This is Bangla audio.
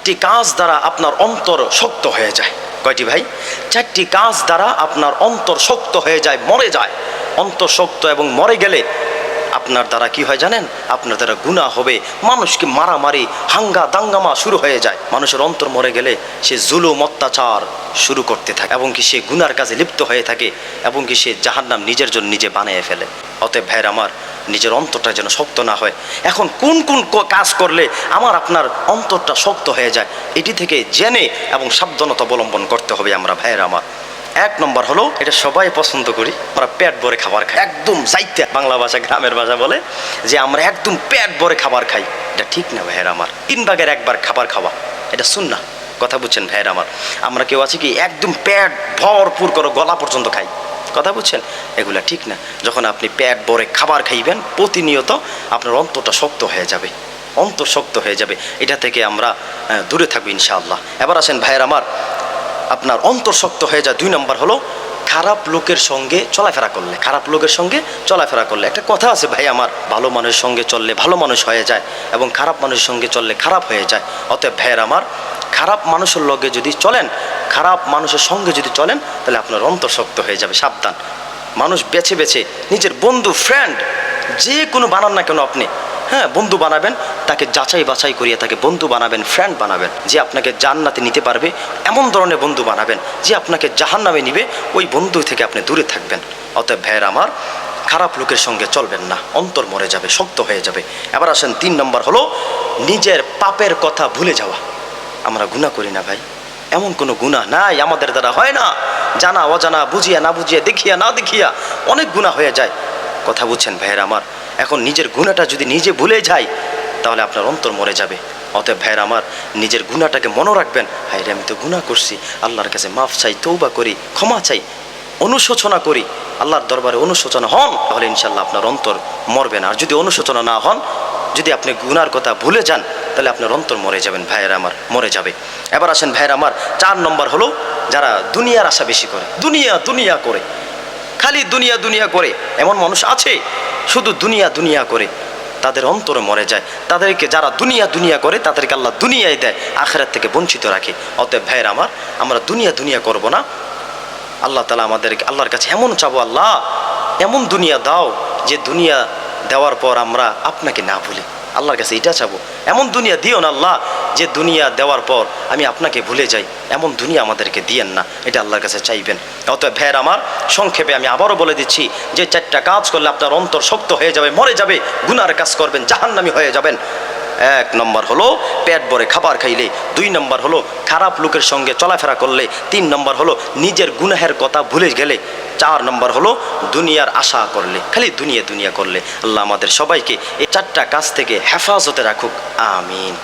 চারটি কাজ দ্বারা আপনার অন্তর শক্ত হয়ে যায়। কয়টি ভাই? চারটি কাজ দ্বারা আপনার অন্তর শক্ত হয়ে যায়, মরে যায়। অন্তর শক্ত এবং মরে গেলে আপনার দ্বারা কি হয় জানেন? আপনার দ্বারা গুনাহ হবে, মানুষকে মারামারি, হাঙ্গা দাঙ্গামা শুরু হয়ে যায়। মানুষের অন্তর মরে গেলে সে জুলুম অত্যাচার শুরু করতে থাকে এবং কি সে গুনার কাজে লিপ্ত হয়ে থাকে এবং কি সে জাহান্নাম নিজের জন্য নিজে বানিয়ে ফেলে। অতএব ভাইয়ের আমার, নিজের অন্তরটা যেন শক্ত না হয়। এখন কোন কোন কাজ করলে আমার আপনার অন্তরটা শক্ত হয়ে যায়, এটি থেকে জেনে এবং সাবধানতা অবলম্বন করতে হবে আমরা ভাইয়ের আমার। এক নম্বর হলো, এটা সবাই পছন্দ করি, আমরা পেট ভরে খাবার খাই, একদম যাইতে বাংলা ভাষা গ্রামের ভাষা বলে যে আমরা একদম পেট ভরে খাবার খাই। এটা ঠিক না ভাইয়ের আমার। 3 ভাগের 1 ভাগ খাবার খাওয়া এটা সুন্নাহ। কথা বুঝছেন ভাইয়ের আমার? আমরা কেউ আছে কি একদম পেট ভরপুর করে গলা পর্যন্ত খাই, কথা বুঝছেন? এগুলা ঠিক না। যখন আপনি পেট ভরে খাবার খাইবেন প্রতিনিয়ত, আপনার অন্তরটা শক্ত হয়ে যাবে, অন্তর শক্ত হয়ে যাবে। এটা থেকে আমরা দূরে থাকবো ইনশাআল্লাহ। এবার আসেন ভাইয়ের আমার, আপনার অন্তর শক্ত হয়ে যায় 2 নম্বর হলো খারাপ লোকের সঙ্গে চলাফেরা করলে। খারাপ লোকের সঙ্গে চলাফেরা করলে, একটা কথা আছে ভাই আমার, ভালো মানুষের সঙ্গে চললে ভালো মানুষ হয়ে যায় এবং খারাপ মানুষের সঙ্গে চললে খারাপ হয়ে যায়। অতএব ভাইয়ের আমার, খারাপ মানুষের লগে যদি চলেন, খারাপ মানুষের সঙ্গে যদি চলেন, তাহলে আপনার অন্তর শক্ত হয়ে যাবে। সাবধান, মানুষ বেছে বেছে নিজের বন্ধু, ফ্রেন্ড যে কোনো বানান না কেন আপনি, হ্যাঁ বন্ধু বানাবেন, তাকে যাচাই বাছাই করিয়ে তাকে বন্ধু বানাবেন, ফ্রেন্ড বানাবেন। যে আপনাকে জান্নাতে নিতে পারবে এমন ধরনের বন্ধু বানাবেন, যে আপনাকে জাহান্নামে নিবে ওই বন্ধু থেকে আপনি দূরে থাকবেন। অতএব ভাইয়ের আমার, খারাপ লোকের সঙ্গে চলবেন না, অন্তর মরে যাবে, শক্ত হয়ে যাবে। এবার আসেন 3 নম্বর হলো নিজের পাপের কথা ভুলে যাওয়া। আমরা গুনাহ করি না ভাই, এমন কোনো গুনাহ নাই আমাদের দ্বারা হয় না। জানা অজানা, বুঝিয়া না বুঝিয়া, দেখিয়া না দেখিয়া অনেক গুনাহ হয়ে যায়। কথা বুঝছেন ভাইয়ের আমার? এখন নিজের গুনাহটা যদি নিজে ভুলে যাই, তাহলে আপনার অন্তর মরে যাবে। অতএব ভাইয়ের আমার, নিজের গুনাহটাকে মনে রাখবেন, হায় রে আমি তো গুনাহ করছি, আল্লাহর কাছে মাফ চাই, তওবা করি, ক্ষমা চাই, অনুশোচনা করি, আল্লাহর দরবারে অনুশোচনা হন, তাহলে ইনশাআল্লাহ আপনার অন্তর মরবে না। আর যদি অনুশোচনা না হন, যদি আপনি গুনার কথা ভুলে যান, তাহলে আপনার অন্তর মরে যাবেন ভাইয়ের আমার, মরে যাবে। এবার আসেন ভাইয়ের আমার, 4 নম্বর হলো যারা দুনিয়ার আশা বেশি করে, দুনিয়া দুনিয়া করে, খালি দুনিয়া দুনিয়া করে। এমন মানুষ আছে শুধু দুনিয়া দুনিয়া করে, তাদের অন্তরে মরে যায়। তাদেরকে যারা দুনিয়া দুনিয়া করে, তাদেরকে আল্লাহ দুনিয়ায় দেয়, আখিরাত থেকে বঞ্চিত রাখে। অতএব ভাইয়ের আমার, আমরা দুনিয়া দুনিয়া করব না। আল্লাহ তাআলা আমাদেরকে আল্লাহর কাছে এমন চাবো, আল্লাহ এমন দুনিয়া দাও যে দুনিয়া দেওয়ার পর আমরা আপনাকে না ভুলি। আল্লাহর কাছে এটা চাবো, এমন দুনিয়া দিও না আল্লাহ যে দুনিয়া দেওয়ার পর আমি আপনাকে ভুলে যাই, এমন দুনিয়া আমাদেরকে দিয়েন না। এটা আল্লাহর কাছে চাইবেন। অতএব ভাইয়ের আমার, সংক্ষেপে আমি আবারও বলে দিচ্ছি যে 4টা কাজ করলে আপনার অন্তর শক্ত হয়ে যাবে, মরে যাবে, গুনার কাজ করবেন, জাহান্নামী হয়ে যাবেন। 1 নম্বর হলো পেট ভরে খাবার খাইলে, 2 নম্বর হলো খারাপ লোকের সঙ্গে চলাফেরা করলে, 3 নম্বর হলো নিজের গুনাহের কথা ভুলে গেলে, 4 নম্বর হলো দুনিয়ার আশা করলে, খালি দুনিয়া দুনিয়া করলে। আল্লাহ আমাদের সবাইকে এই 4টা কাজ থেকে হেফাজতে রাখুক, আমিন।